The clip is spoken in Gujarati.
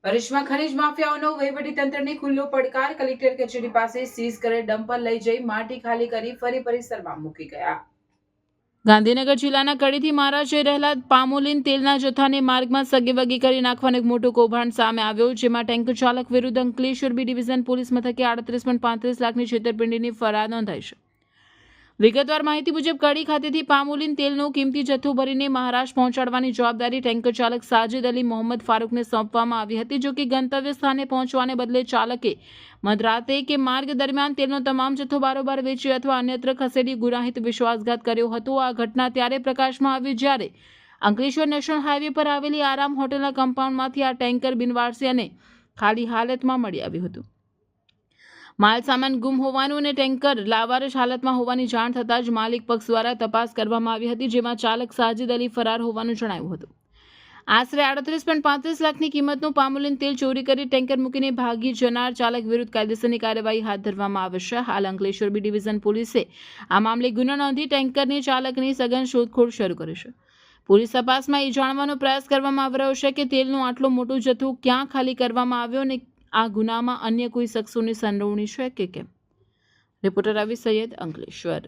ભરૂચમાં ખનીજ માફિયાઓનો વહીવટીતંત્રને ખુલ્લો પડકાર. કલેક્ટર કચેરી પાસે સીઝ કરેલ ડમ્પર લઈ જઈ માટી ખાલી કરી ફરી પરિસરમાં મૂકી ગયા. ગાંધીનગર જિલ્લાના કડીથી મહારાષ્ટ્ર જઈ રહેલા પામોલીન તેલના જથ્થાને માર્ગમાં સગેવગે કરી નાખવાનો એક મોટો કૌભાંડ સામે આવ્યો, જેમાં ટેન્કર ચાલક વિરુદ્ધ અંકલેશ્વર બી ડિવિઝન પોલીસ મથકે 38.35 લાખની છેતરપિંડીની ફરિયાદ નોંધાઈ છે. વિગતવાર માહિતી મુજબ કડી ખાતેથી પામોલીન તેલનો કિંમતી જથ્થો ભરીને મહારાષ્ટ્ર પહોંચાડવાની જવાબદારી ટેન્કર ચાલક સાજિદ અલી મોહમ્મદ ફારૂકને સોંપવામાં આવી હતી. જો કે ગંતવ્ય સ્થાને પહોંચવાને બદલે ચાલકે મધરાતે કે માર્ગ દરમિયાન તેલનો તમામ જથ્થો બારોબાર વેચી અથવા અન્યત્ર ખસેડી ગુનાહિત વિશ્વાસઘાત કર્યો હતો. આ ઘટના ત્યારે પ્રકાશમાં આવી જ્યારે અંકલેશ્વર નેશનલ હાઈવે પર આવેલી આરામ હોટલના કમ્પાઉન્ડમાંથી આ ટેન્કર બિનવારસી અને ખાલી હાલતમાં મળી આવ્યું હતું. માલ સામાન ગુમ હોવાનું અને ટેન્કર લાવારસ હાલતમાં હોવાની જાણ થતાં જ માલિક પક્ષ દ્વારા તપાસ કરવામાં આવી હતી, જેમાં ચાલક સાજિદ અલી ફરાર હોવાનું જણાયું હતું. આશરે 38.35 લાખની કિંમતનું પામોલીન તેલ ચોરી કરી ટેન્કર મૂકીને ભાગી જનાર ચાલક વિરુદ્ધ કાયદેસરની કાર્યવાહી હાથ ધરવામાં આવશે. હાલ અંકલેશ્વર બી ડિવિઝન પોલીસે આ મામલે ગુનો નોંધી ટેન્કરની ચાલકની સઘન શોધખોળ શરૂ કરી છે. પોલીસ તપાસમાં એ જાણવાનો પ્રયાસ કરવામાં આવી રહ્યો છે કે તેલનો આટલો મોટો જથ્થો ક્યાં ખાલી કરવામાં આવ્યો અને આ ગુનામાં અન્ય કોઈ શખ્સોની સંડોવણી છે કે કેમ. રિપોર્ટર રવિ સૈયદ, અંકલેશ્વર.